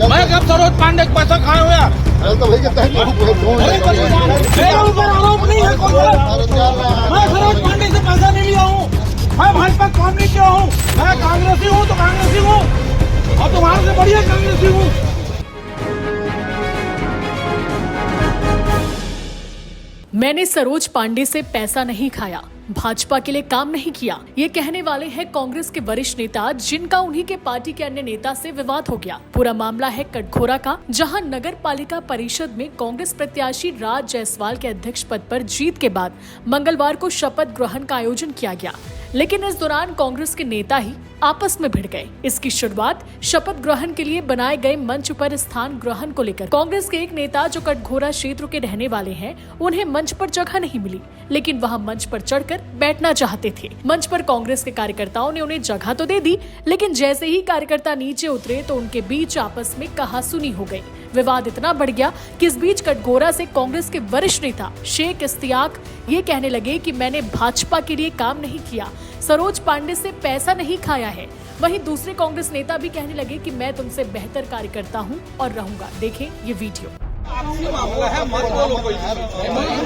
मैं कब सरोज पांडे का पैसा खाए हो यार? तो भैया मेरे ऊपर आरोप नहीं है कोई। मैं सरोज पांडे से पैसा नहीं लिया हूँ। मैं भाजपा काम नहीं किया हूँ। मैं कांग्रेसी हूँ तो कांग्रेसी हूँ और तुम्हारे से बढ़िया कांग्रेसी हूँ। मैंने सरोज पांडे से पैसा नहीं खाया, भाजपा के लिए काम नहीं किया, ये कहने वाले हैं कांग्रेस के वरिष्ठ नेता, जिनका उन्हीं के पार्टी के अन्य नेता से विवाद हो गया। पूरा मामला है कटघोरा का, जहां नगर पालिका परिषद में कांग्रेस प्रत्याशी राज जायसवाल के अध्यक्ष पद पर जीत के बाद मंगलवार को शपथ ग्रहण का आयोजन किया गया, लेकिन इस दौरान कांग्रेस के नेता ही आपस में भिड़ गए। इसकी शुरुआत शपथ ग्रहण के लिए बनाए गए मंच पर स्थान ग्रहण को लेकर। कांग्रेस के एक नेता जो कटघोरा क्षेत्र के रहने वाले हैं, उन्हें मंच पर जगह नहीं मिली, लेकिन वह मंच पर चढ़कर बैठना चाहते थे। मंच पर कांग्रेस के कार्यकर्ताओं ने उन्हें जगह तो दे दी, लेकिन जैसे ही कार्यकर्ता नीचे उतरे तो उनके बीच आपस में कहासुनी हो गई। विवाद इतना बढ़ गया कि इस बीच कटघोरा से कांग्रेस के वरिष्ठ नेता शेख इश्तियाक ये कहने लगे कि मैंने भाजपा के लिए काम नहीं किया, सरोज पांडे से पैसा नहीं खाया है। वहीं दूसरे कांग्रेस नेता भी कहने लगे कि मैं तुमसे बेहतर कार्यकर्ता हूं और रहूंगा। देखें ये वीडियो। आपसी मामला है, मत बोलो कोई।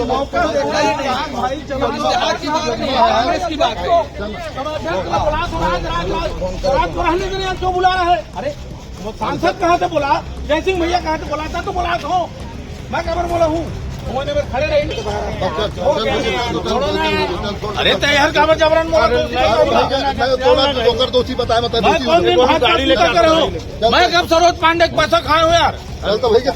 मौका देखा ही नहीं भाई, चलो कांग्रेस की बात को रात को रहने के लिए क्यों बुला रहा है? अरे वो सांसद कहाँ से बोला, जयसिंह भैया कहाँ से बोला था तो बोला तो मैं खबर बोला हूँ। उन्होंने में खड़े रही। अरे तैयार काबर जबरन बोला दोषी बताया मैं कब सरोज पांडे का पैसा खाए हो यार? तो भैया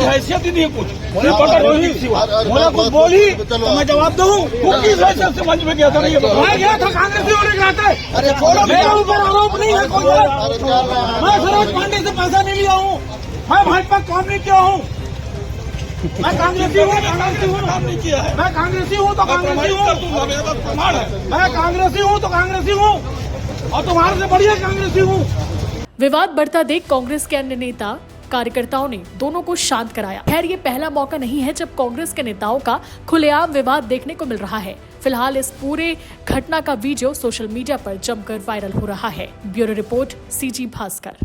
हैसियत ही नहीं कुछ बोली तो मैं जवाब दूँ। किस हैसियत से मंच में गया था? मैं गया था कांग्रेसी होने के नाते। अरे छोड़ो, मेरे ऊपर आरोप नहीं है कोई। मैं सरोज पांडे से पैसा नहीं लिया हूँ। मैं भाजपा काम नहीं किया हूँ। मैं कांग्रेसी हूँ, कांग्रेसी हूँ, काम नहीं किया है। मैं कांग्रेसी हूँ तो कांग्रेसी हूँ। मैं कांग्रेसी हूँ तो कांग्रेसी हूँ और तुम्हारे से बढ़िया कांग्रेसी हूँ। विवाद बढ़ता देख कांग्रेस के अन्य नेता कार्यकर्ताओं ने दोनों को शांत कराया। खैर ये पहला मौका नहीं है जब कांग्रेस के नेताओं का खुलेआम विवाद देखने को मिल रहा है। फिलहाल इस पूरे घटना का वीडियो सोशल मीडिया पर जमकर वायरल हो रहा है। Bureau report, CG Bhaskar.